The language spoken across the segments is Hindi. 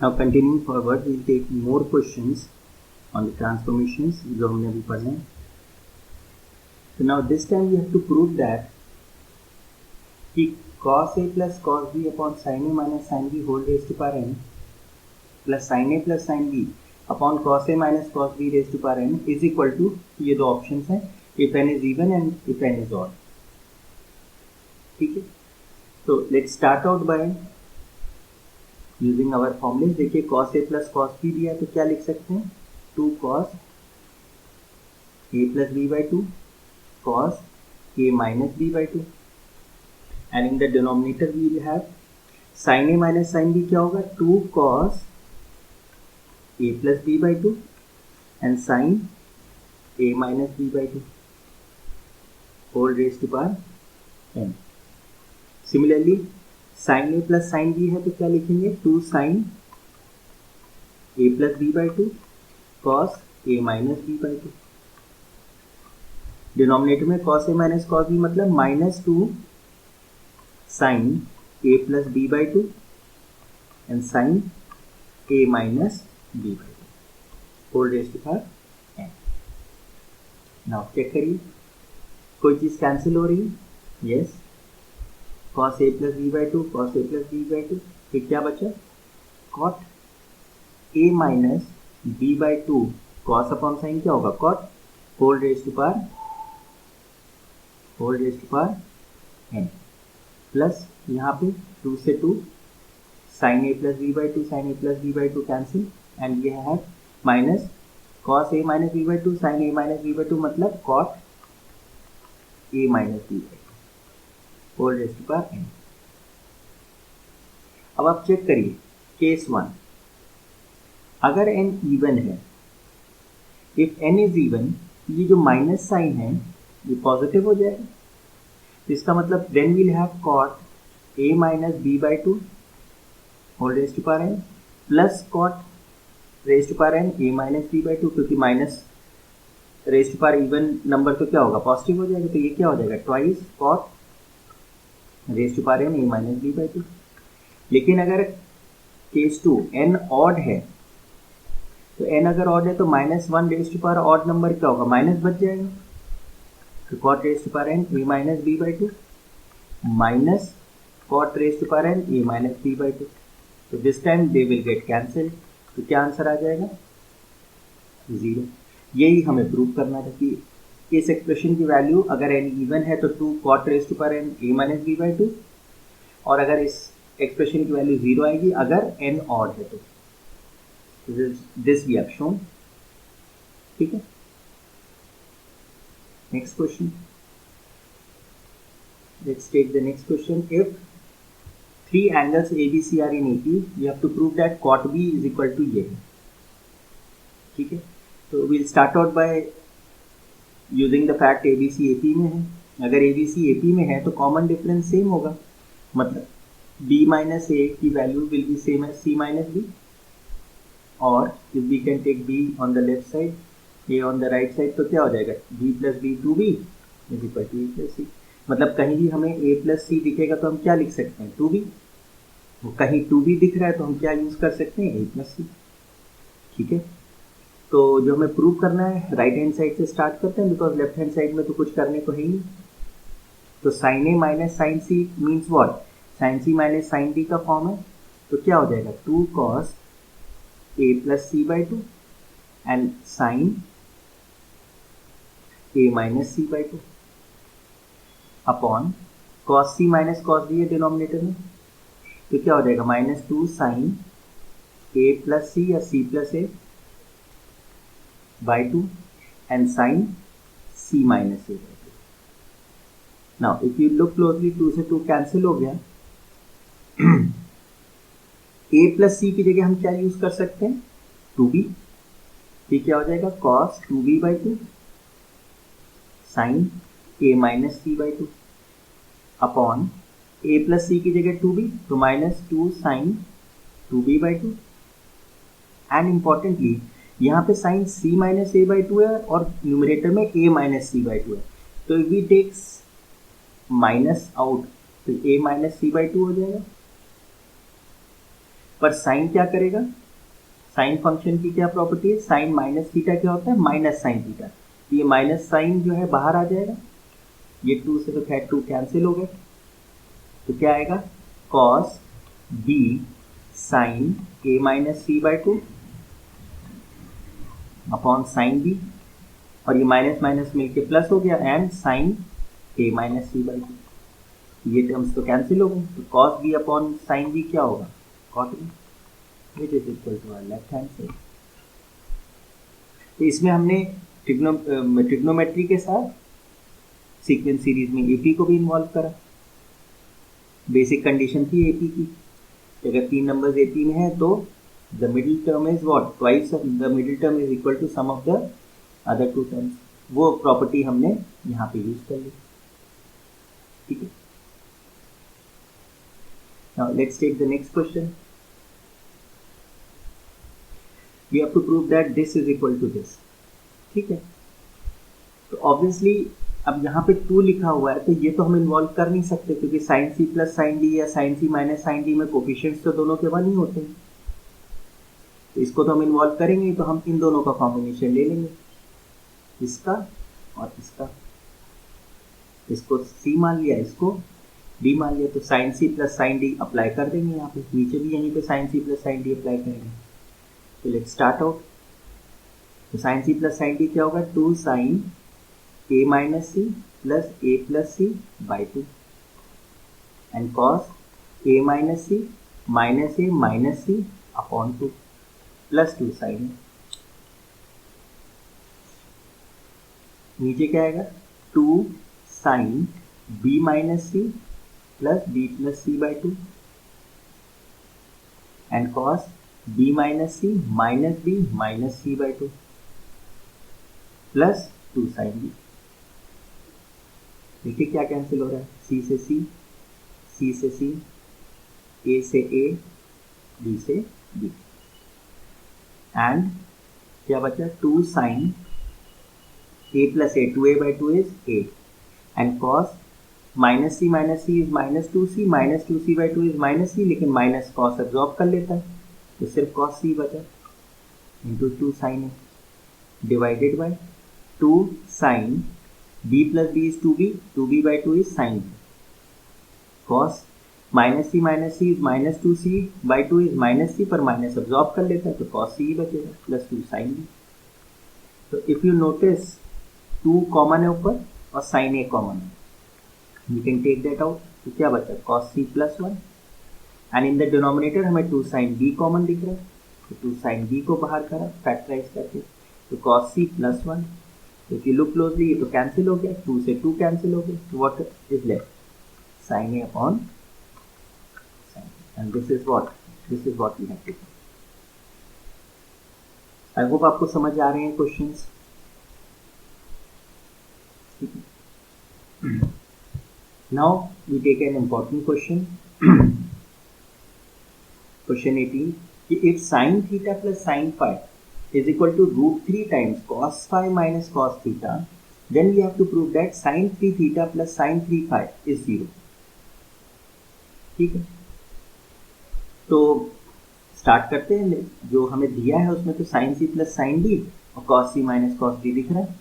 Now continuing forward, we'll take more questions on the transformations जो हमने अभी पढ़े हैं. So now this time we have to prove that कि cos a plus cos b upon sin a minus sin b whole raised to power n plus sin a plus sin b upon cos a minus cos b raised to power n is equal to, ये दो ऑप्शंस हैं, if n is even and if n is odd. ठीक है, तो let's start out by using our फॉर्मूले. देखिए cos a plus cos b दिया तो क्या लिख सकते हैं, 2 cos a plus b by 2 cos a minus b by 2 and in the denominator we will have sin a minus sin b क्या होगा, 2 cos a plus b by 2 and sin a minus b by 2 whole raise to power n. Similarly sin a plus sin b है तो क्या लिखेंगे, 2 sin a plus b by 2 cos a minus b by 2. Denominator में cos a minus cos b मतलब minus 2 sin a plus b by 2 and sin a minus b by 2 whole raise to power n. Now check करिए, कोई चीज कैंसिल हो रही है, yes, cos a plus b by 2 cos a plus b by 2, फिर क्या बचा, cot a minus b by 2 cos upon sine क्या होगा, cot whole raise to power n plus यहाँ पे 2 से 2 sin a plus b by 2 sin a plus b by 2 cancel and ये है minus cos a minus b by 2 sin a minus b by 2 मतलब cot a minus b by 2 whole raise to power n. अब आप चेक करिए केस 1, अगर n इवन है, इफ n इज इवन, ये जो माइनस साइन है ये पॉजिटिव हो जाएगा, तो इसका मतलब then we'll have cot a minus b by 2 whole raise to power n plus cot raise to power n a minus b by 2, क्योंकि minus raise to power even number तो क्या होगा, पॉजिटिव हो जाएगा, तो ये क्या हो जाएगा, twice cot raise to power n a minus b by 2. लेकिन अगर केस 2 n ऑड है, तो n अगर ऑड है तो minus 1 raise to power odd number क्या होगा, माइनस बच जाएगा, तो cot raise to power n a minus b by 2 minus cot raise to power n a minus b by 2. तो this time they will get cancel, तो क्या आंसर आ जाएगा, 0. यही हमें प्रूव करना था कि इस एक्सप्रेशन की वैल्यू अगर n इवन है तो 2 cot raise to power n a minus b by 2, और अगर इस एक्सप्रेशन की वैल्यू 0 आएगी अगर n ऑड है तो दिस वी हैव शोन. ठीक है, next question, let's take the next question. If 3 angles ABC are in AP, you have to prove that cot B is equal to ये. ठीक है, तो we'll start out by using the fact ABC AP में है. अगर ABC AP में है तो कॉमन डिफरेंस सेम होगा, मतलब B माइनस A की value will be same as C minus B, और if we can take B on the left side, A on the right side, तो क्या हो जाएगा, B plus B 2B is equal to A plus C. मतलब कहीं भी हमें A प्लस C दिखेगा तो हम क्या लिख सकते हैं, 2B. कहीं 2B दिख रहा है तो हम क्या यूज कर सकते हैं, A प्लस C. ठीक है, तो जो हमें प्रूव करना है राइट हैंड साइड से स्टार्ट करते हैं, बिकॉज लेफ्ट हैंड साइड में तो कुछ करने को है ही नहीं. तो sin a minus sin c means what, sin c minus sin d का फॉर्म है, तो क्या हो जाएगा, 2 cos a plus c by 2 and sin a minus c by 2 upon cos c minus cos d है डिनोमिनेटर में, तो क्या हो जाएगा, minus 2 sin a plus c या c plus a by 2 and sin c minus a by 2. Now if you look closely, 2 से 2 कैंसिल हो गया. a प्लस c की जगह हम क्या यूज कर सकते हैं, 2b. ये क्या हो जाएगा, cos 2b by 2 sin a minus c by 2 upon a plus c की जगह 2b, तो minus 2 sin 2b by 2. And importantly यहाँ पे sine c minus a by 2 है और न्यूमरेटर में a माइनस c बाई 2 है, तो if we takes minus out तो a माइनस c बाई 2 हो जाएगा. पर साइन क्या करेगा, साइन फंक्शन की क्या प्रॉपर्टी है, साइन माइनस थीटा क्या होता है, माइनस साइन थीटा। तो ये माइनस साइन जो है बाहर आ जाएगा, ये 2 से तो खैर 2 कैंसिल हो गए, तो क्या आएगा, cos B sine A minus C by 2 upon sine B, और ये माइनस माइनस मिलके प्लस हो गया, and sine A minus C by 2, ये टर्म्स तो कैंसिल हो गए, तो cos B upon sine B क्या होगा, cot B, which is equal to our left hand side. तो इसमें हमने ट्रिग्नोमेट्री के साथ सीक्वेंस सीरीज में एपी को भी इन्वॉल्व करा। बेसिक कंडीशन थी एपी की, अगर 3 नंबर्स एपी में है तो the middle term is what, twice of the middle term is equal to sum of the other 2 terms. वो प्रॉपर्टी हमने यहाँ पे यूज कर ली, ठीक है। Now let's take the next question. We have to prove that this is equal to this, ठीक है। तो ऑब्वियसली अब यहाँ पे 2 लिखा हुआ है, तो ये तो हम इन्वॉल्व कर नहीं सकते, क्योंकि sine C plus sine D या sine C minus sine D में कोफिशिएंट्स तो दोनों के 1 ही होते हैं, तो इसको तो हम इन्वॉल्व करेंगे, तो हम इन दोनों का कॉम्बिनेशन ले लेंगे, इसका और इसका, इसको सी मान लिया, इसको डी मान लिया, तो sine C plus sine D apply कर देंगे यहाँ पे, नीचे भी यहीं पे sine C plus sine D apply करेंगे। तो लेट्स स्टार्ट आउट। तो sine C plus sine D क्या होगा, 2 sine A minus C plus A plus C by 2, and cos A minus C minus C upon 2 plus 2 sine. नीचे क्या आएगा, 2 sine B minus C plus B plus C by 2, and cos B minus C minus C by 2 plus 2 sine B. देखिए क्या कैंसिल हो रहा है, सी से सी, सी से सी, ए से ए, बी से बी, एंड क्या बचा, 2 sign a plus a, 2a by 2 is a, and cos minus c is minus 2c, minus 2c by 2 is minus c, लेकिन माइनस cos एब्जॉर्ब कर लेता है, तो सिर्फ cos c बचा, into 2 sin a divided by 2 sin b plus b is 2b, 2b by 2 is sin b, cos minus c is minus 2c by 2 is minus c, पर माइनस एब्जॉर्ब कर लेता है, तो cos c ही बचेगा प्लस 2 sin b। तो इफ यू नोटिस 2 कॉमन है ऊपर और साइन ए कॉमन है, you can take that out, तो क्या बचा, cos c plus 1, and in the denominator हमें 2 साइन b कॉमन दिख रहा है, तो 2 साइन b को बाहर करा फैक्टराइज करके, तो cos c plus 1, if you look closely ये तो कैंसिल हो गया, 2 से 2 कैंसिल हो गया, तो what is left, sine A upon sine, and this is what we have to do. I hope आपको समझ आ रहे हैं questions. Now we take an important question. Question 18. If sin theta plus sin phi is equal to √3 times cos phi minus cos theta, then we have to prove that sin 3 theta plus sin 3 phi is 0. ठीक है, तो स्टार्ट करते हैं। जो हमें दिया है उसमें तो sin c plus sin d और cos c minus cos d दिख रहा है,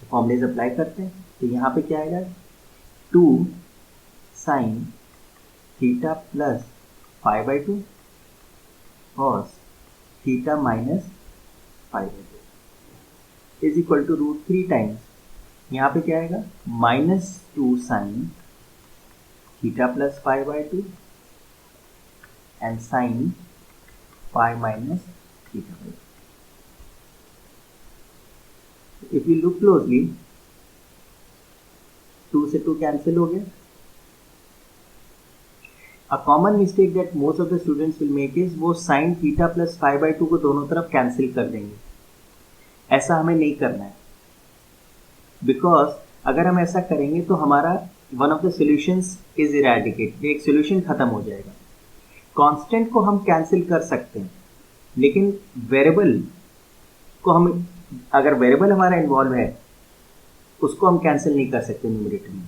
तो फॉर्मूलेज अप्लाई करते हैं। तो यहाँ पे क्या आएगा, 2 sin theta plus five by 2 cos theta minus 5/2 is equal to √3 times, यहाँ पे क्या आएगा, -2 sin theta plus 5/2 and sin 5 minus theta. If you look closely 2 से 2 कैंसिल हो गया। A common mistake that most of the students will make is वो sin थीटा प्लस 5/2 को दोनों तरफ कैंसिल कर देंगे। ऐसा हमें नहीं करना है, बिकॉज अगर हम ऐसा करेंगे तो हमारा one of the solutions is eradicate, एक सॉल्यूशन खत्म हो जाएगा। कांस्टेंट को हम कैंसिल कर सकते हैं, लेकिन वेरिएबल को हम, अगर वेरिएबल हमारा इन्वॉल्व है उसको हम कैंसिल नहीं कर सकते न्यूमरेटर में।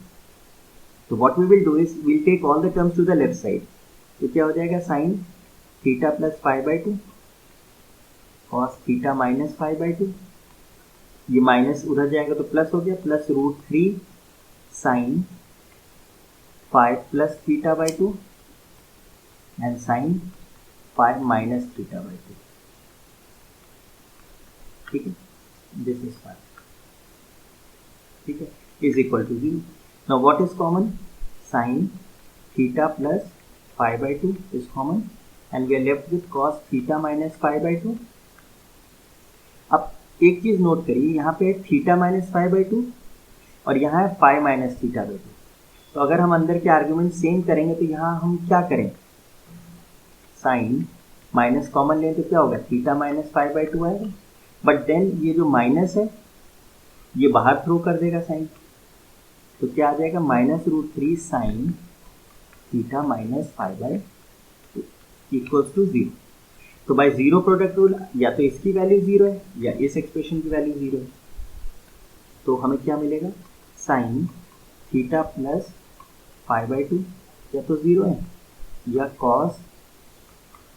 तो what we will do is will take all the terms to the left side, तो क्या हो जाएगा, sine theta plus five by two, cos theta minus five by two, ये माइनस उधर जाएगा तो प्लस हो गया, plus root three sine five plus theta by two and sine five minus theta by two. ठीक है, दिस इज फाइव, ठीक है, is equal to 0। Now what is common? Sine theta plus five by two is common and we are left with cos theta minus five by two. अब एक चीज नोट करिए, यहाँ पे है theta minus five by two और यहाँ है five minus theta by two. तो अगर हम अंदर के आर्ग्यूमेंट सेम करेंगे तो यहाँ हम क्या करें, साइन माइनस कॉमन लें तो क्या होगा, theta minus five by to आएगा, बट देन ये जो माइनस है ये बाहर थ्रो कर देगा साइन, तो क्या आ जाएगा, minus root three sine theta minus five by two equals to 0। तो बाय जीरो प्रोडक्ट रूल या तो इसकी वैल्यू 0 है या इस एक्सप्रेशन की वैल्यू 0 है, तो हमें क्या मिलेगा, sine theta plus five by two या तो 0 है या cos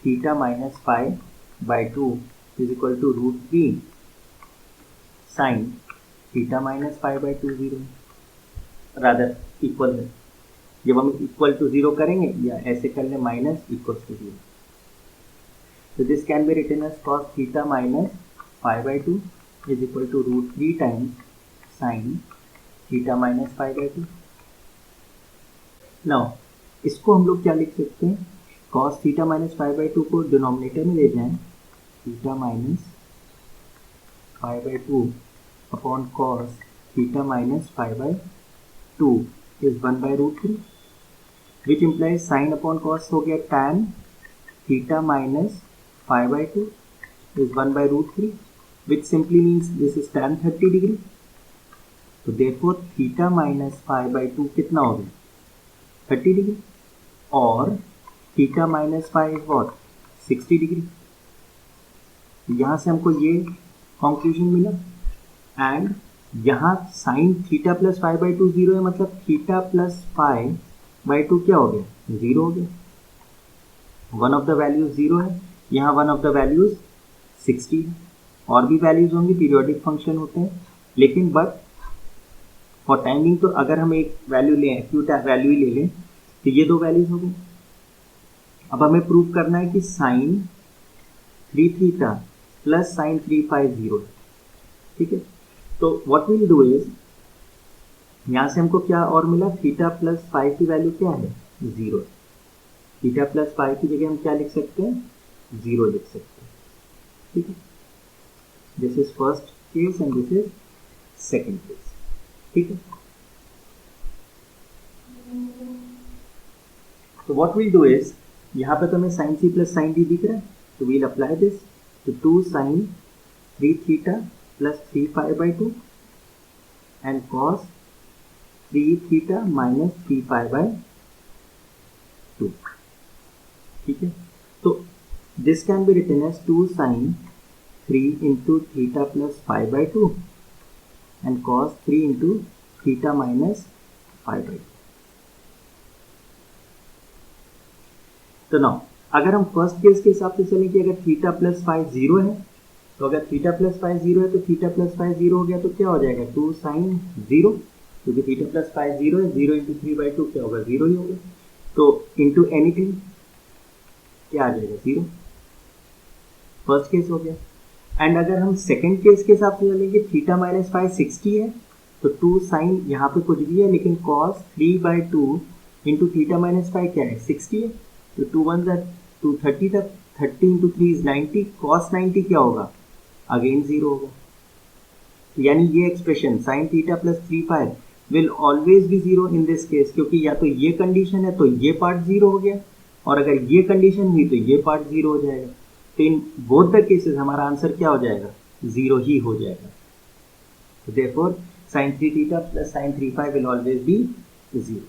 theta minus five by two is equal to root three sine theta minus five by two 0 है, रादर इक्वल है। जब हम इक्वल टू 0 करेंगे या ऐसे कर ले माइनस इक्वल टू 0, तो this can be written as cos theta minus five by two is equal to root three times sine theta minus five by two. Now इसको हम लोग क्या लिख सकते हैं, cos theta minus five by two को डिनोमिनेटर में ले जाएं, theta minus five by two upon cos theta minus five by two is one by root three, which implies sine upon cos हो गया tan theta minus five by two is one by root three, which simply means this is tan 30 degree. तो therefore theta minus five by two कितना हो गया, 30 डिग्री, और theta minus five is what, 60 degree. यहाँ से हमको ये कंक्लूजन मिला, एंड यहाँ sine theta plus five by two 0 है, मतलब theta plus five by two क्या हो गया, 0 हो गया। वन ऑफ द वैल्यूज 0 है, यहाँ वन ऑफ द वैल्यूज 60 है, और भी वैल्यूज होंगी, पीरियोडिक फंक्शन होते हैं, लेकिन बट फॉर टाइमिंग तो अगर हम एक वैल्यू लें, एक्यूट वैल्यू ही ले लें, तो ये दो वैल्यूज हो गई। अब हमें प्रूव करना है कि sine three theta plus sine three five 0 है, ठीक है। तो व्हाट विल डू इज, यहाँ से हमको क्या और मिला, थीटा प्लस फाइव की वैल्यू क्या है, 0। थीटा प्लस फाइव की जगह हम क्या लिख सकते हैं, 0 लिख सकते हैं, ठीक है। This is first case and this is second case, ठीक है। तो व्हाट विल डू इज, यहाँ पे तो हमें sine C plus sine D दिख रहा है, तो वील अप्लाई दिस, तो 2 sine 3 theta plus 3 five by two and cos 3 theta minus 3 five by two, ठीक है। तो this can be written as 2 sine 3 into theta plus five by two and cos 3 into theta minus five by two. तो नाउ अगर हम फर्स्ट केस के हिसाब से चलें कि अगर थीटा प्लस फाइव 0 है, तो अगर थीटा प्लस फाइव 0 है तो थीटा प्लस फाइव 0 हो गया, तो क्या हो जाएगा, 2 साइन 0, क्योंकि थीटा प्लस फाइव 0 है, 0 इंटू थ्री बाई टू क्या होगा, 0 ही होगा, तो इंटू एनीथिंग क्या आ जाएगा, 0। फर्स्ट केस हो गया। एंड अगर हम सेकेंड केस के हिसाब से चलेंगे, थीटा माइनस फाइव 60 है, तो 2 साइन यहाँ पे कुछ भी है, लेकिन cos 3 by two into theta minus five क्या है, 60 है, तो 2 1 2 30 तक, 30 इंटू 3 इज 90, कॉस 90 क्या होगा, अगेन 0 होगा। यानी ये expression sign theta plus 3 five will always be 0 in this case, क्योंकि या तो ये कंडीशन है तो ये पार्ट 0 हो गया, और अगर ये कंडीशन हुई तो ये पार्ट 0 हो जाएगा। तो इन बोथ द केसेस हमारा आंसर क्या हो जाएगा, 0 ही हो जाएगा। तो therefore sign 3 theta plus sign 3 five will always be 0।